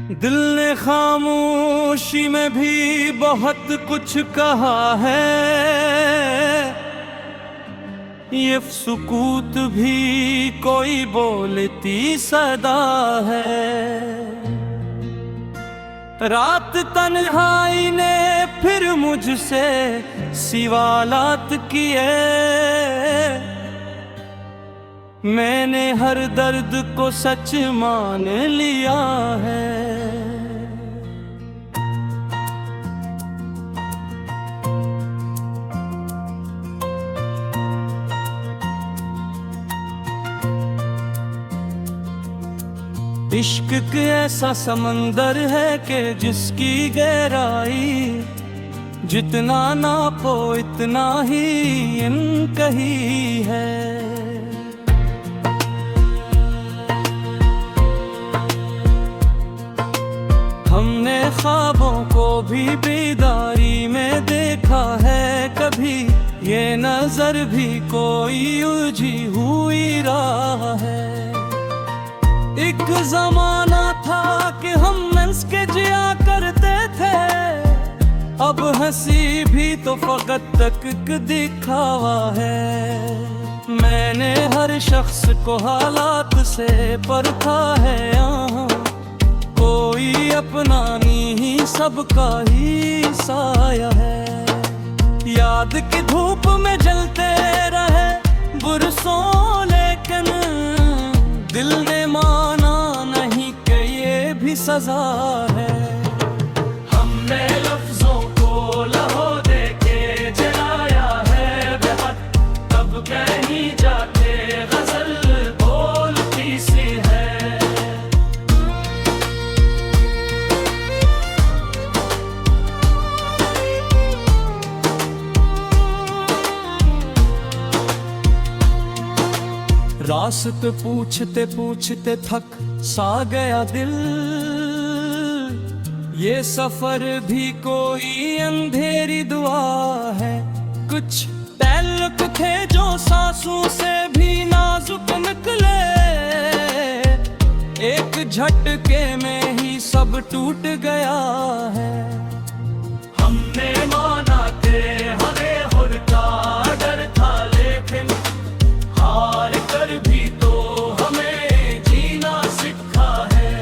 दिल ने खामोशी में भी बहुत कुछ कहा है, ये सुकूत भी कोई बोलती सदा है। रात तन्हाई ने फिर मुझसे सवालात किए, मैंने हर दर्द को सच मान लिया है। इश्क के ऐसा समंदर है कि जिसकी गहराई जितना नापो इतना ही इनकही है। हमने ख्वाबों को भी बेदारी में देखा है, कभी ये नजर भी कोई उलझी हुई राह है। एक जमाना था कि हम हंस के जिया करते थे, अब हंसी भी तो फकत तक दिखावा है। मैंने हर शख्स को हालात से परखा है, यहाँ कोई अपना नहीं सबका ही साया है। याद की धूप में जलते रहे बरसों, लेकिन दिल ने माना नहीं कि ये भी सजा है। हमने लफ्जों को लहो दे के जलाया है बेहद, तब कहीं जाके गजल बोलती सी है। रास्ते पूछते पूछते थक सा गया दिल, ये सफर भी कोई अंधेरी दुआ है। कुछ ताल्लुक थे जो सांसों से भी नाजुक निकले, एक झटके में ही सब टूट गया है। हमने माना के हरे हुर का डर था, लेकिन हार कर भी तो हमें जीना सीखा है।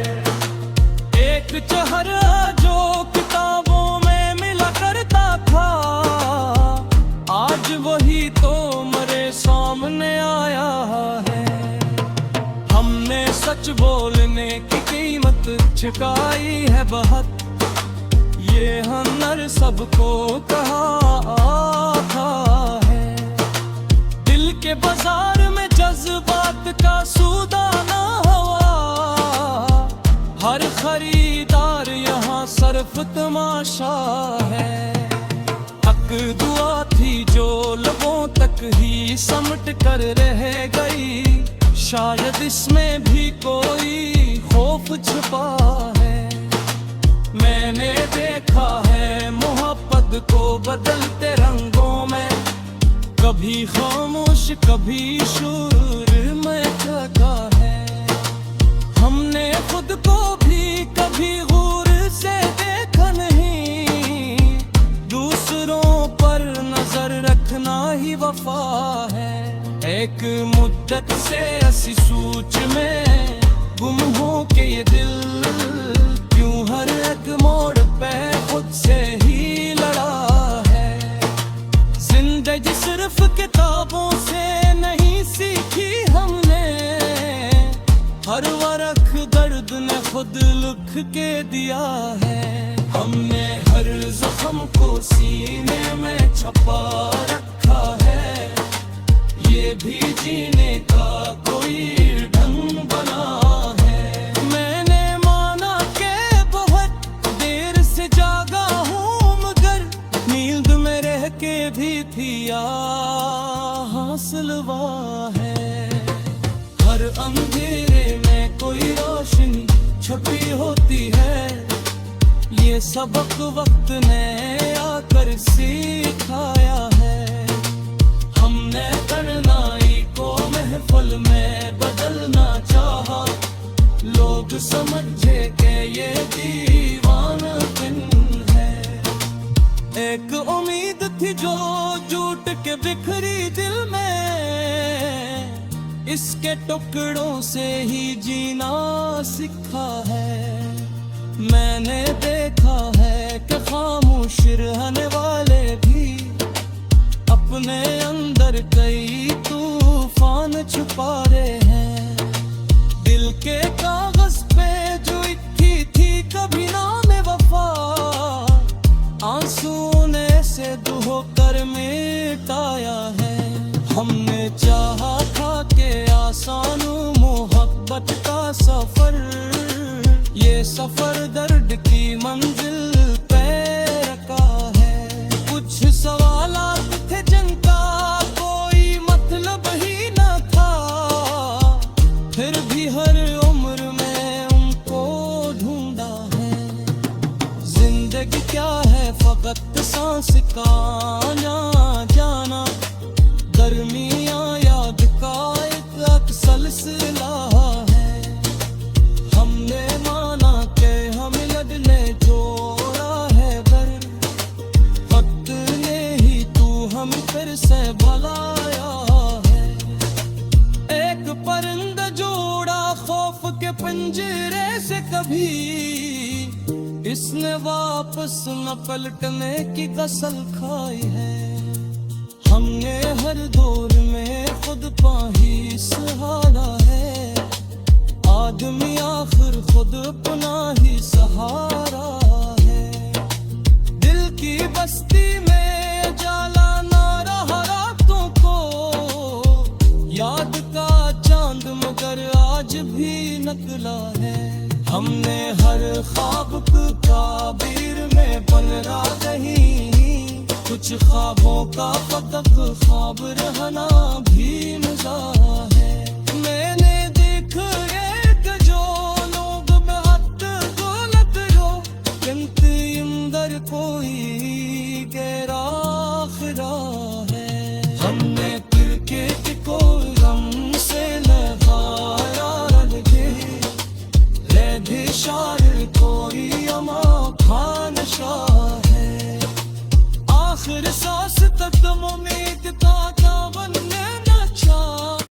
एक चेहरा जो किताबों में मिला करता था, आज वही तो मेरे सामने आया है। हमने सच बोलने की कीमत चुकाई है बहुत, ये हुनर सबको कहा था है। दिल के बाजार में जज्बात का सूदा ना हुआ, हर खरीदार यहाँ सिर्फ तमाशा है। हक दुआ थी जो लबों तक ही समट कर रह गई, शायद इसमें भी कोई खौफ छुपा है। मैंने देखा है मोहब्बत को बदलते रंगों में, कभी खामोश कभी शोर में जगा है। हमने खुद को भी कभी गौर से देखा नहीं, दूसरों पर नजर रखना ही वफा है। एक मुद्दत से ऐसी सोच में गुम हो के ये दिल, क्यों हर एक मोड़ पे खुद से ही लड़ा है। जिंदगी सिर्फ किताबों से नहीं सीखी हमने, हर वरख दर्द ने खुद लिख के दिया है। हमने हर जख्म को सीने में छुपा रखा है, ये भी जीने का कोई ढंग बना है। मैंने माना के बहुत देर से जागा हूँ, मगर नींद में रह के भी थी हासिलवा है। हर अंधेरे में कोई रोशनी छुपी होती है, ये सबक वक्त ने आकर सिखाया है। हमने तन्हाई को महफिल में बदलना चाहा, लोग समझे के ये दीवानपन है। एक उम्मीद थी जो झूठ के बिखरी दिल में, इसके टुकड़ों से ही जीना सीखा है। मैंने देखा है कि खामोश रहने वाले भी अपने अंदर कई तूफान छुपा रहे हैं। दिल के कागज पे जो लिखी थी कभी नाम वफा, आंसुओं ने से दुहो कर मिटाया है। हमने चाहा था कि आसान मोहब्बत का सफर, ये सफर दर्द की मंजिल पे रखा है। कुछ सवालात थे जिनका कोई मतलब ही न था, फिर भी हर उम्र में उनको ढूंढा है। जिंदगी क्या है फकत सांस का आना जाना, गर्मियाँ याद का एक सिलसिला है। हमने माना के हम लड़ने जोड़ा है घर, वक्त ने ही तू हम फिर से भलाया है। एक परिंदा जोड़ा खौफ के पिंजरे से कभी, इसने वापस न पलटने की कसम खाई है। हमने हर दौर में खुद पाही सहारा है, आदमी आखिर खुद अपना ही सहारा है। दिल की बस्ती में जाला ना रहा रातों को, याद का चांद मगर आज भी निकला है। हमने हर ख्वाब को ताबीर में पलरा नहीं, कुछ ख्वाबों का फकत ख्वाब रहना भी मजा है।